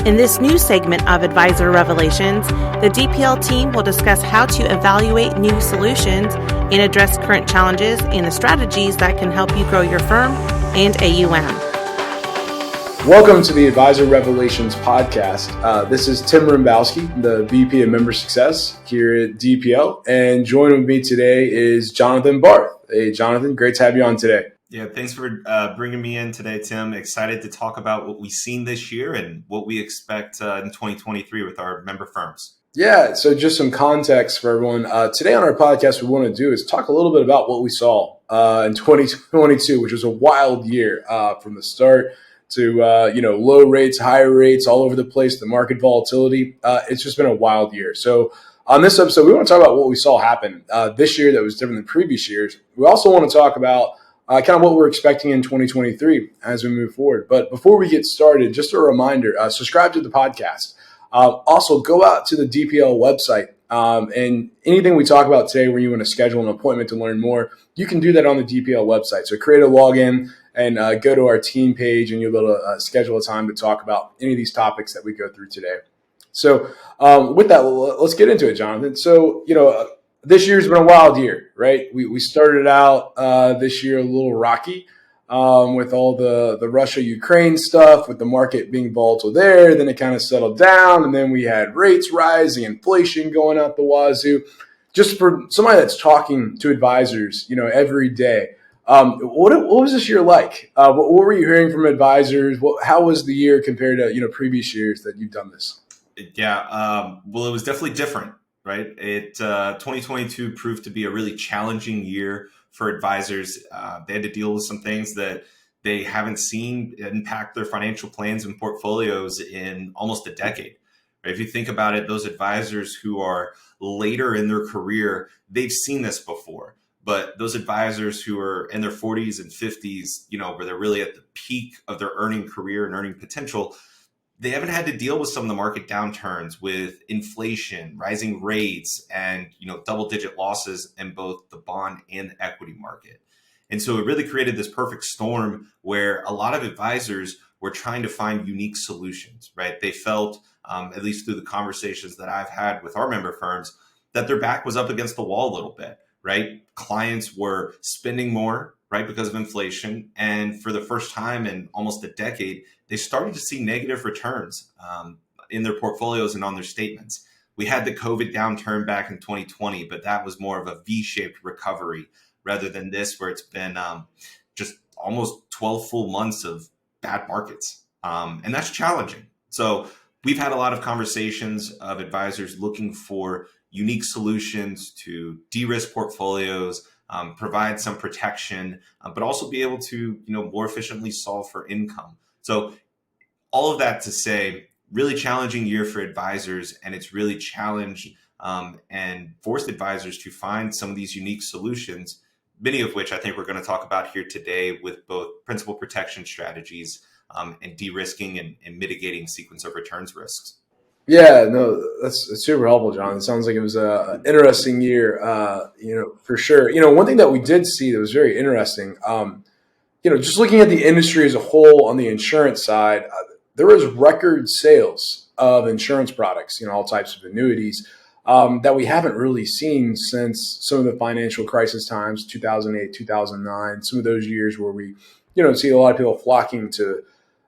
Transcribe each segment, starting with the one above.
In this new segment of Advisor Revelations, the DPL team will discuss how to evaluate new solutions and address current challenges and the strategies that can help you grow your firm and AUM. Welcome to the Advisor Revelations podcast. This is Tim Rembowski, the VP of Member Success here at DPL, and joining with me today is Jonathan Barth. Hey, Jonathan, great to have you on today. Yeah, thanks for bringing me in today, Tim. Excited to talk about what we've seen this year and what we expect in 2023 with our member firms. Yeah, so just some context for everyone. Today on our podcast, what we want to do is talk a little bit about what we saw in 2022, which was a wild year from the start to low rates, higher rates, all over the place, the market volatility. It's just been a wild year. So on this episode, we want to talk about what we saw happen this year that was different than previous years. We also want to talk about kind of what we're expecting in 2023 as we move forward. But before we get started, just a reminder, subscribe to the podcast. Also, go out to the DPL website and anything we talk about today where you want to schedule an appointment to learn more, you can do that on the DPL website. So create a login and go to our team page and you'll be able to schedule a time to talk about any of these topics that we go through today. So with that, let's get into it, Jonathan. So, this year's been a wild year, right? We started out this year a little rocky with all the Russia-Ukraine stuff, with the market being volatile there. Then it kind of settled down, and then we had rates rising, inflation going out the wazoo. Just for somebody that's talking to advisors, every day, what was this year like? What were you hearing from advisors? How was the year compared to previous years that you've done this? Yeah, well, it was definitely different. Right. 2022 proved to be a really challenging year for advisors. They had to deal with some things that they haven't seen impact their financial plans and portfolios in almost a decade. Right? If you think about it, those advisors who are later in their career, they've seen this before. But those advisors who are in their 40s and 50s, where they're really at the peak of their earning career and earning potential, they haven't had to deal with some of the market downturns with inflation, rising rates, and double-digit losses in both the bond and the equity market. And so it really created this perfect storm where a lot of advisors were trying to find unique solutions, right? They felt, at least through the conversations that I've had with our member firms, that their back was up against the wall a little bit, right? Clients were spending more, right, because of inflation. And for the first time in almost a decade, they started to see negative returns in their portfolios and on their statements. We had the COVID downturn back in 2020, but that was more of a V-shaped recovery rather than this, where it's been just almost 12 full months of bad markets. And that's challenging. So we've had a lot of conversations of advisors looking for unique solutions to de-risk portfolios, provide some protection, but also be able to, more efficiently solve for income. So all of that to say, really challenging year for advisors, and it's really challenged and forced advisors to find some of these unique solutions, many of which I think we're going to talk about here today with both principal protection strategies and de-risking and mitigating sequence of returns risks. Yeah, no, that's super helpful, John. It sounds like it was an interesting year, for sure. One thing that we did see that was very interesting, just looking at the industry as a whole on the insurance side, there was record sales of insurance products, all types of annuities that we haven't really seen since some of the financial crisis times, 2008, 2009, some of those years where we, see a lot of people flocking to.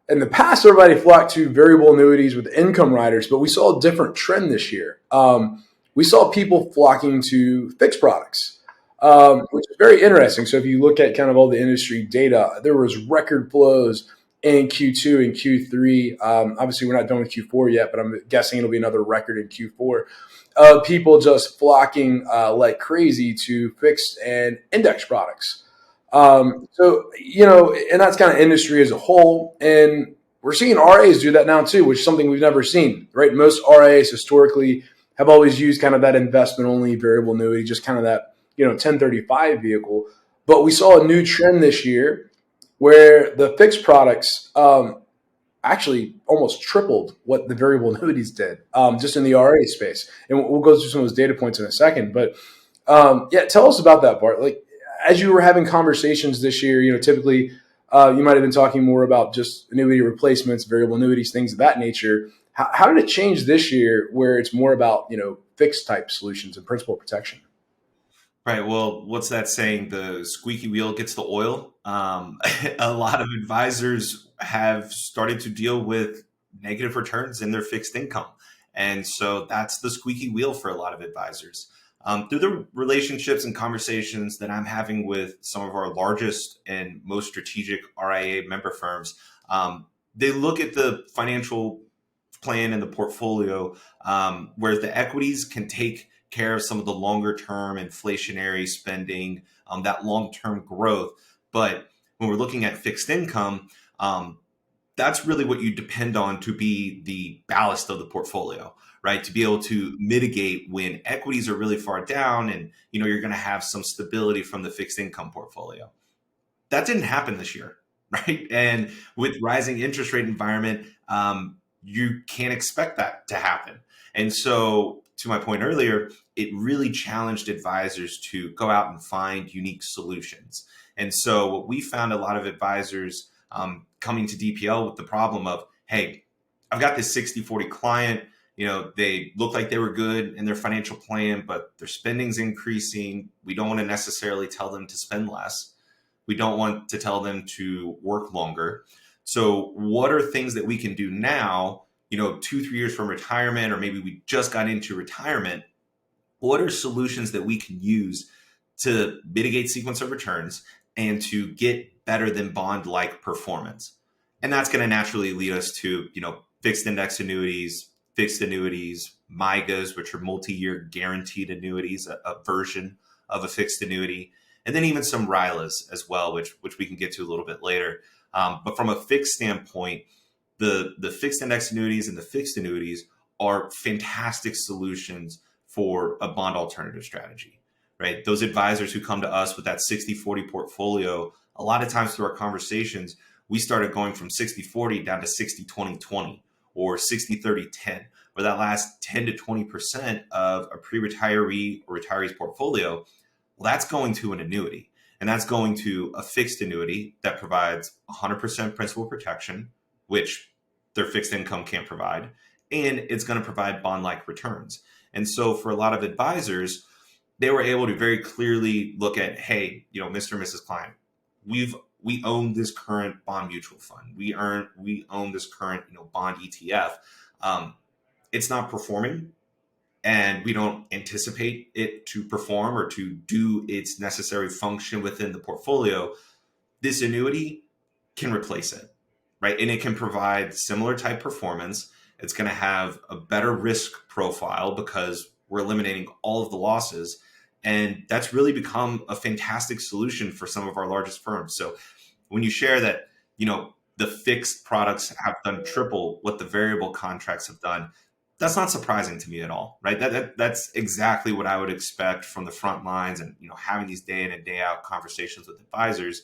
In the past, everybody flocked to variable annuities with income riders, but we saw a different trend this year. We saw people flocking to fixed products, which is very interesting. So if you look at kind of all the industry data, there was record flows in Q2 and Q3. Obviously, we're not done with Q4 yet, but I'm guessing it'll be another record in Q4 of people just flocking like crazy to fixed and index products. And that's kind of industry as a whole. And we're seeing RIAs do that now too, which is something we've never seen, right? Most RIAs historically have always used kind of that investment only variable annuity, just kind of that, 1035 vehicle. But we saw a new trend this year where the fixed products actually almost tripled what the variable annuities did just in the RIA space. And we'll go through some of those data points in a second. But tell us about that, Bart. Like, as you were having conversations this year, typically you might have been talking more about just annuity replacements, variable annuities, things of that nature. How did it change this year where it's more about, fixed type solutions and principal protection? Right. Well, what's that saying? The squeaky wheel gets the oil. A lot of advisors have started to deal with negative returns in their fixed income. And so that's the squeaky wheel for a lot of advisors. Through the relationships and conversations that I'm having with some of our largest and most strategic RIA member firms, they look at the financial plan and the portfolio, where the equities can take care of some of the longer term inflationary spending, that long term growth. But when we're looking at fixed income, that's really what you depend on to be the ballast of the portfolio, right? To be able to mitigate when equities are really far down, and you're going to have some stability from the fixed income portfolio. That didn't happen this year, right? And with rising interest rate environment, you can't expect that to happen. And so, to my point earlier, it really challenged advisors to go out and find unique solutions. And so what we found, a lot of advisors coming to DPL with the problem of, hey, I've got this 60-40 client, they look like they were good in their financial plan, but their spending's increasing. We don't want to necessarily tell them to spend less. We don't want to tell them to work longer. So what are things that we can do now, 2-3 years from retirement, or maybe we just got into retirement? What are solutions that we can use to mitigate sequence of returns and to get better than bond-like performance? And that's going to naturally lead us to, fixed index annuities, fixed annuities, MIGAs, which are multi-year guaranteed annuities, a version of a fixed annuity, and then even some RILAs as well, which we can get to a little bit later. But from a fixed standpoint, the fixed index annuities and the fixed annuities are fantastic solutions for a bond alternative strategy, right? Those advisors who come to us with that 60-40 portfolio, a lot of times through our conversations, we started going from 60-40 down to 60-20-20 or 60-30-10, where that last 10 to 20% of a pre-retiree or retiree's portfolio, well, that's going to an annuity. And that's going to a fixed annuity that provides 100% principal protection, which their fixed income can't provide. And it's going to provide bond-like returns. And so for a lot of advisors, they were able to very clearly look at, hey, Mr. and Mrs. Client, we own this current bond mutual fund. We own this current, bond ETF. It's not performing, and we don't anticipate it to perform or to do its necessary function within the portfolio. This annuity can replace it, right? And it can provide similar type performance. It's going to have a better risk profile because we're eliminating all of the losses. And that's really become a fantastic solution for some of our largest firms. So when you share that, the fixed products have done triple what the variable contracts have done, that's not surprising to me at all, right? That's exactly what I would expect from the front lines, and having these day in and day out conversations with advisors.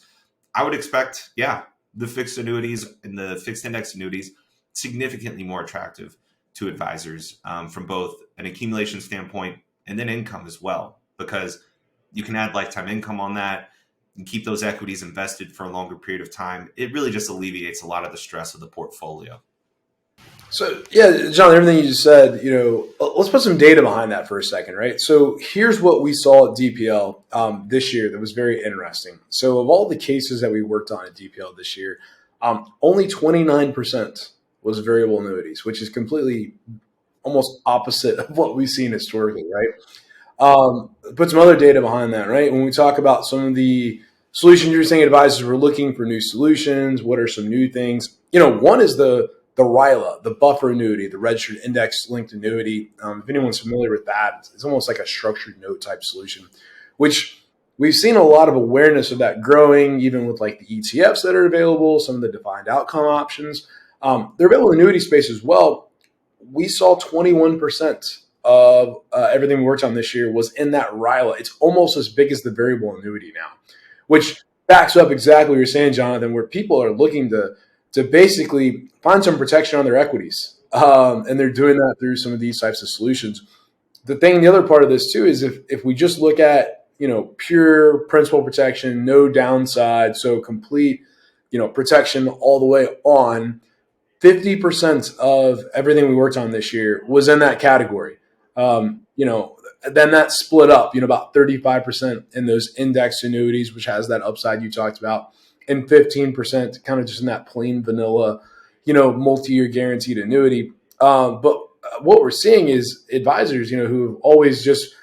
I would expect, the fixed annuities and the fixed index annuities significantly more attractive to advisors, from both an accumulation standpoint and then income as well, because you can add lifetime income on that and keep those equities invested for a longer period of time. It really just alleviates a lot of the stress of the portfolio. So, yeah, John, everything you just said, let's put some data behind that for a second, right? So here's what we saw at DPL this year that was very interesting. So of all the cases that we worked on at DPL this year, only 29% was variable annuities, which is completely almost opposite of what we've seen historically, right? Put some other data behind that, right? When we talk about some of the solutions, you're saying advisors were looking for new solutions. What are some new things? One is the RILA, the buffer annuity, the registered index linked annuity. If anyone's familiar with that, it's almost like a structured note type solution, which we've seen a lot of awareness of that growing, even with like the ETFs that are available, some of the defined outcome options. The variable annuity space as well. We saw 21% of everything we worked on this year was in that RILA. It's almost as big as the variable annuity now, which backs up exactly what you're saying, Jonathan, where people are looking to basically find some protection on their equities. And they're doing that through some of these types of solutions. The other part of this too, is if we just look at, pure principal protection, no downside, so complete, protection all the way on, 50% of everything we worked on this year was in that category. Then that split up, about 35% in those index annuities, which has that upside you talked about, and 15% kind of just in that plain vanilla, multi-year guaranteed annuity. But what we're seeing is advisors, who have always just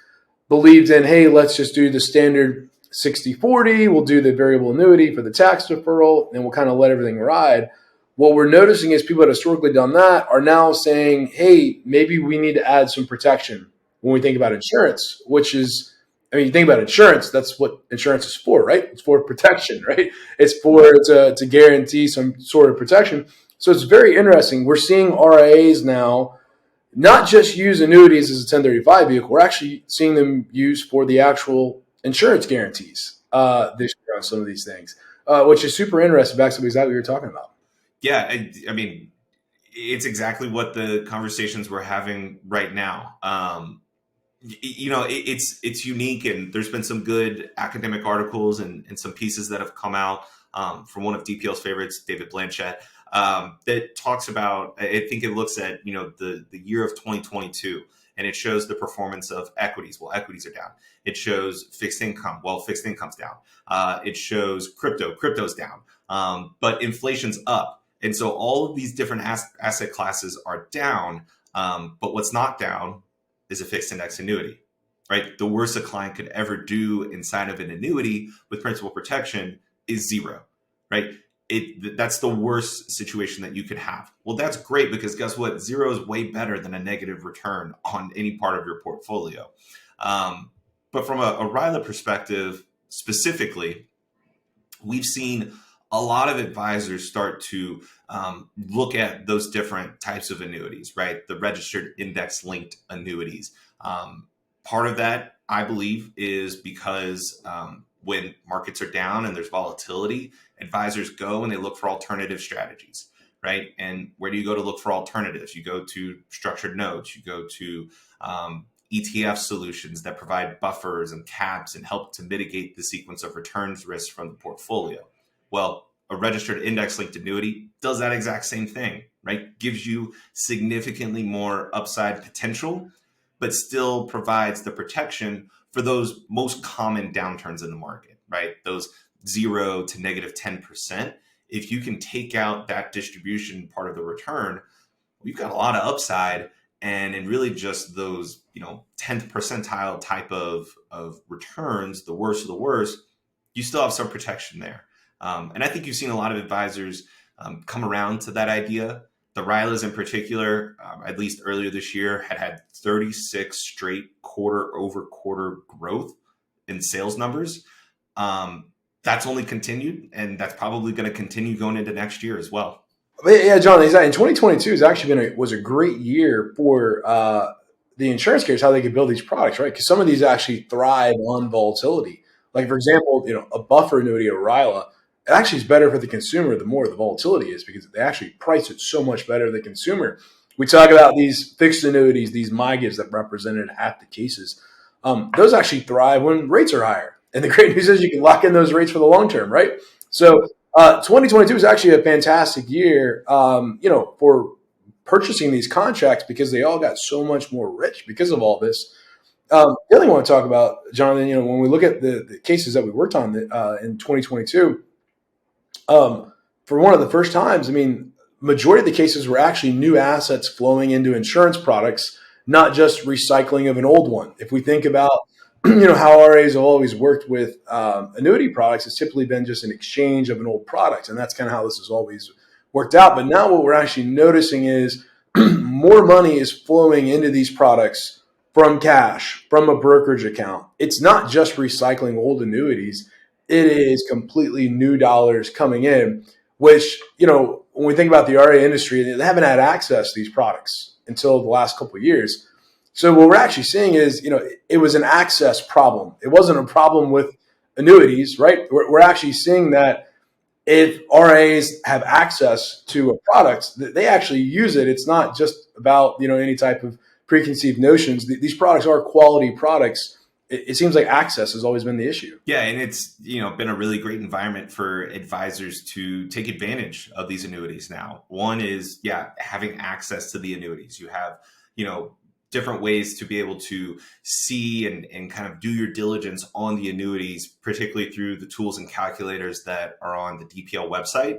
believed in, hey, let's just do the standard 60-40. We'll do the variable annuity for the tax deferral, and we'll kind of let everything ride. What we're noticing is people that have historically done that are now saying, hey, maybe we need to add some protection when we think about insurance, which is, you think about insurance, that's what insurance is for, right? It's for protection, right? It's for to guarantee some sort of protection. So it's very interesting. We're seeing RIAs now not just use annuities as a 1035 vehicle. We're actually seeing them used for the actual insurance guarantees this year on some of these things, which is super interesting. Back to exactly what you're talking about. Yeah, it's exactly what the conversations we're having right now. It's unique, and there's been some good academic articles and some pieces that have come out from one of DPL's favorites, David Blanchett, that talks about, I think it looks at, the year of 2022, and it shows the performance of equities. Well, equities are down. It shows fixed income. Well, fixed income's down. It shows crypto's down. But inflation's up. And so all of these different asset classes are down. But what's not down is a fixed index annuity, right? The worst a client could ever do inside of an annuity with principal protection is zero, right? That's the worst situation that you could have. Well, that's great, because guess what? Zero is way better than a negative return on any part of your portfolio. But from a RILA perspective specifically, we've seen a lot of advisors start to look at those different types of annuities, right? The registered index-linked annuities. Part of that, I believe, is because when markets are down and there's volatility, advisors go and they look for alternative strategies, right? And where do you go to look for alternatives? You go to structured notes, you go to ETF solutions that provide buffers and caps and help to mitigate the sequence of returns risk from the portfolio. Well, a registered index-linked annuity does that exact same thing, right? Gives you significantly more upside potential, but still provides the protection for those most common downturns in the market, right? Those 0 to negative 10%. If you can take out that distribution part of the return, we've got a lot of upside. And in really just those, 10th percentile type of returns, the worst of the worst, you still have some protection there. And I think you've seen a lot of advisors come around to that idea. The RILAs in particular, at least earlier this year, had 36 straight quarter-over-quarter growth in sales numbers. That's only continued, and that's probably going to continue going into next year as well. Yeah, John, exactly. And 2022 has actually was a great year for the insurance carriers, how they could build these products, right? Because some of these actually thrive on volatility. Like, for example, a buffer annuity or RILA, it actually is better for the consumer the more the volatility is, because they actually price it so much better to the consumer. We talk about these fixed annuities, these MYGAs that represented half the cases. Those actually thrive when rates are higher. And the great news is you can lock in those rates for the long term, right? So 2022 is actually a fantastic year, for purchasing these contracts, because they all got so much more rich because of all this. The other thing I want to talk about, Jonathan, when we look at the cases that we worked on in 2022, for one of the first times, majority of the cases were actually new assets flowing into insurance products, not just recycling of an old one. If we think about, how RAs have always worked with annuity products, it's typically been just an exchange of an old product. And that's kind of how this has always worked out. But now what we're actually noticing is more money is flowing into these products from cash, from a brokerage account. It's not just recycling old annuities. It is completely new dollars coming in, which, when we think about the RIA industry, they haven't had access to these products until the last couple of years. So what we're actually seeing is, it was an access problem. It wasn't a problem with annuities, right? We're actually seeing that if RIAs have access to a product, they actually use it. It's not just about, any type of preconceived notions. These products are quality products, it seems like access has always been the issue. Yeah, and it's been a really great environment for advisors to take advantage of these annuities now. One is having access to the annuities. You have different ways to be able to see and kind of do your diligence on the annuities, particularly through the tools and calculators that are on the DPL website,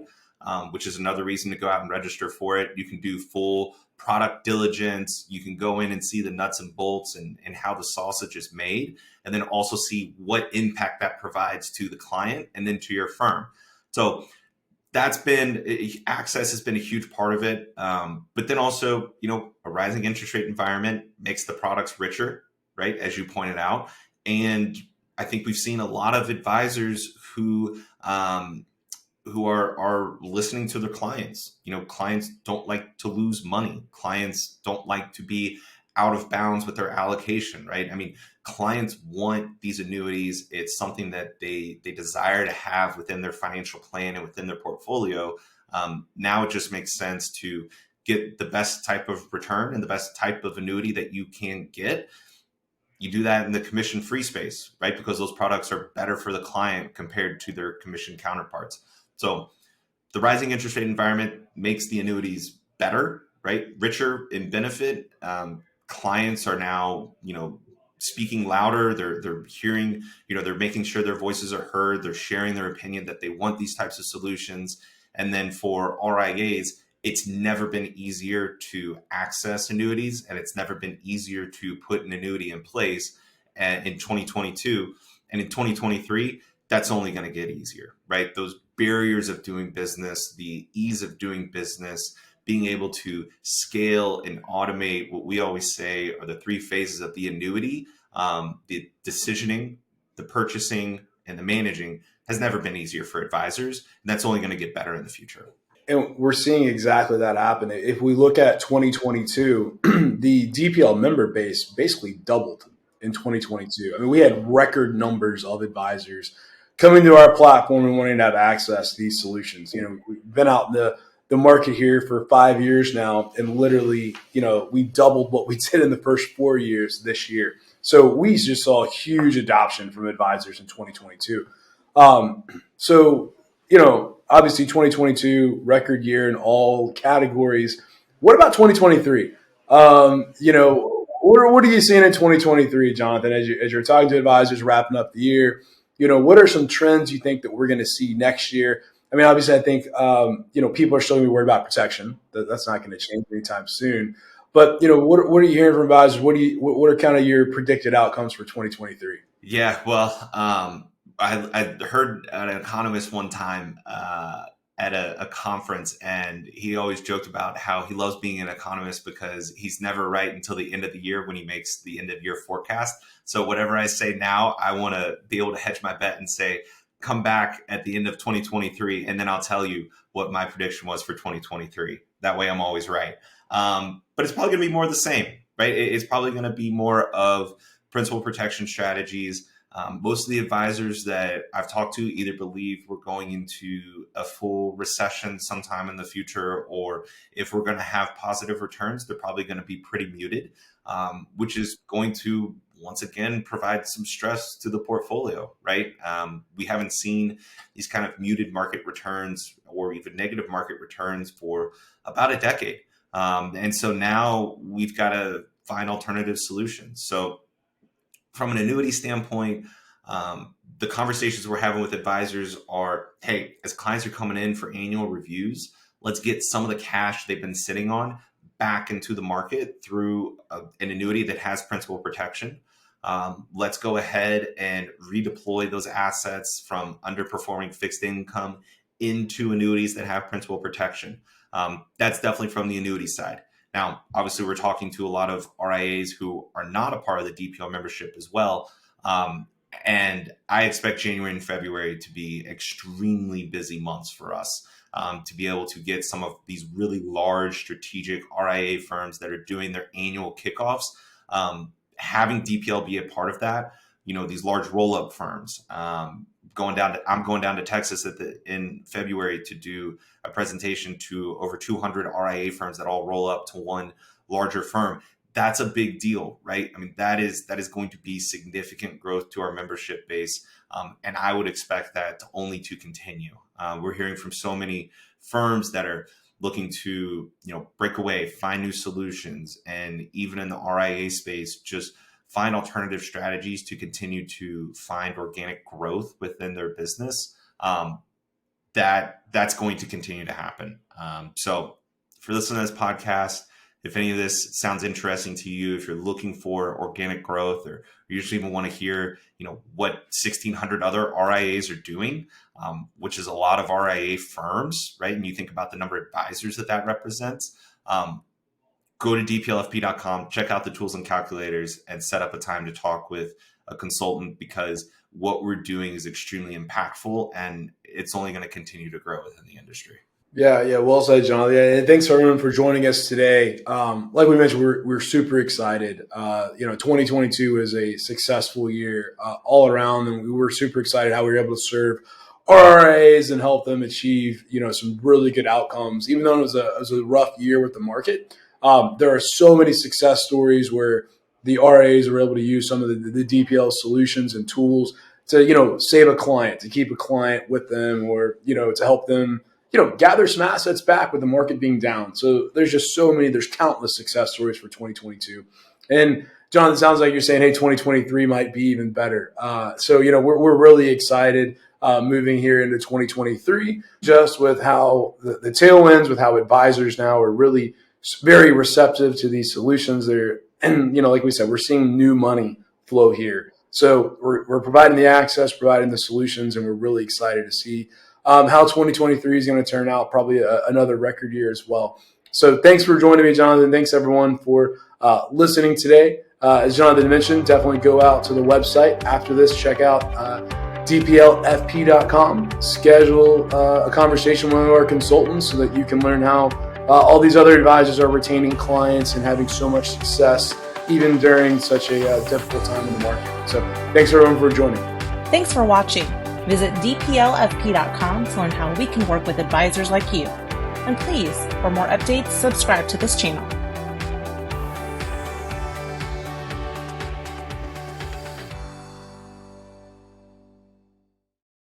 which is another reason to go out and register for it. You can do full product diligence. You can go in and see the nuts and bolts and how the sausage is made, and then also see what impact that provides to the client and then to your firm. So that's been, access has been a huge part of it. But then also, a rising interest rate environment makes the products richer, right? As you pointed out. And I think we've seen a lot of advisors who are listening to their clients. Clients don't like to lose money. Clients don't like to be out of bounds with their allocation, right? I mean, clients want these annuities. It's something that they desire to have within their financial plan and within their portfolio. Now it just makes sense to get the best type of return and the best type of annuity that you can get. You do that in the commission-free space, right? Because those products are better for the client compared to their commission counterparts. So the rising interest rate environment makes the annuities better, right? Richer in benefit. Clients are now, speaking louder. They're hearing, they're making sure their voices are heard. They're sharing their opinion that they want these types of solutions. And then for RIAs, it's never been easier to access annuities, and it's never been easier to put an annuity in place in 2022. And in 2023, that's only going to get easier, right? Those barriers of doing business, the ease of doing business, being able to scale and automate what we always say are the three phases of the annuity, the decisioning, the purchasing, and the managing has never been easier for advisors. And that's only going to get better in the future. And we're seeing exactly that happen. If we look at 2022, the DPL member base basically doubled in 2022. I mean, we had record numbers of advisors coming to our platform and wanting to have access to these solutions. We've been out in the market here for 5 years now, and literally, we doubled what we did in the first 4 years this year. So we just saw a huge adoption from advisors in 2022. Obviously 2022 record year in all categories. What about 2023? What are you seeing in 2023, Jonathan, as you're talking to advisors wrapping up the year? What are some trends you think that we're going to see next year? I mean, obviously, I think, people are still going to be worried about protection. That's not going to change anytime soon. But, what are you hearing from advisors? What are kind of your predicted outcomes for 2023? Yeah, well, I heard an economist one time at a conference, and he always joked about how he loves being an economist because he's never right until the end of the year when he makes the end of year forecast. So whatever I say now, I want to be able to hedge my bet and say, come back at the end of 2023, and then I'll tell you what my prediction was for 2023. That way I'm always right. But it's probably going to be more of the same, right? It's probably going to be more of principal protection strategies. Most of the advisors that I've talked to either believe we're going into a full recession sometime in the future, or if we're going to have positive returns, they're probably going to be pretty muted, which is going to once again provide some stress to the portfolio, right? We haven't seen these kind of muted market returns or even negative market returns for about a decade. And so now we've got to find alternative solutions. So from an annuity standpoint, the conversations we're having with advisors are, hey, as clients are coming in for annual reviews, let's get some of the cash they've been sitting on back into the market through an annuity that has principal protection. Let's go ahead and redeploy those assets from underperforming fixed income into annuities that have principal protection. That's definitely from the annuity side. Now, obviously, we're talking to a lot of RIAs who are not a part of the DPL membership as well. And I expect January and February to be extremely busy months for us, to be able to get some of these really large strategic RIA firms that are doing their annual kickoffs. Having DPL be a part of that, these large roll-up firms. I'm going down to Texas in February to do a presentation to over 200 RIA firms that all roll up to one larger firm. that's a big deal, right? I mean, that is going to be significant growth to our membership base. And I would expect that only to continue. We're hearing from so many firms that are looking to, break away, find new solutions, and even in the RIA space, just find alternative strategies to continue to find organic growth within their business. That's going to continue to happen. So for listening to this podcast, if any of this sounds interesting to you, if you're looking for organic growth, or you just even want to hear, what 1,600 other RIAs are doing, which is a lot of RIA firms, right? And you think about the number of advisors that represents, go to dplfp.com, check out the tools and calculators, and set up a time to talk with a consultant, because what we're doing is extremely impactful and it's only going to continue to grow within the industry. Yeah, well said, Jonathan. Yeah, and thanks everyone for joining us today. Like we mentioned, we're super excited. 2022 was a successful year all around, and we were super excited how we were able to serve our RIAs and help them achieve some really good outcomes. Even though it was a rough year with the market, there are so many success stories where the RIAs were able to use some of the DPL solutions and tools to save a client, to keep a client with them, or to help them gather some assets back with the market being down. So there's countless success stories for 2022. And John, it sounds like you're saying, hey, 2023 might be even better. So we're really excited moving here into 2023, just with how the tailwinds, with how advisors now are really very receptive to these solutions. And like we said, we're seeing new money flow here. So we're providing the access, providing the solutions, and we're really excited to see how 2023 is going to turn out. Probably another record year as well. So thanks for joining me, Jonathan. Thanks everyone for listening today. As Jonathan mentioned, definitely go out to the website after this. Check out dplfp.com. Schedule a conversation with one of our consultants so that you can learn how all these other advisors are retaining clients and having so much success even during such a difficult time in the market. So thanks everyone for joining. Thanks for watching. Visit dplfp.com to learn how we can work with advisors like you. And please, for more updates, subscribe to this channel.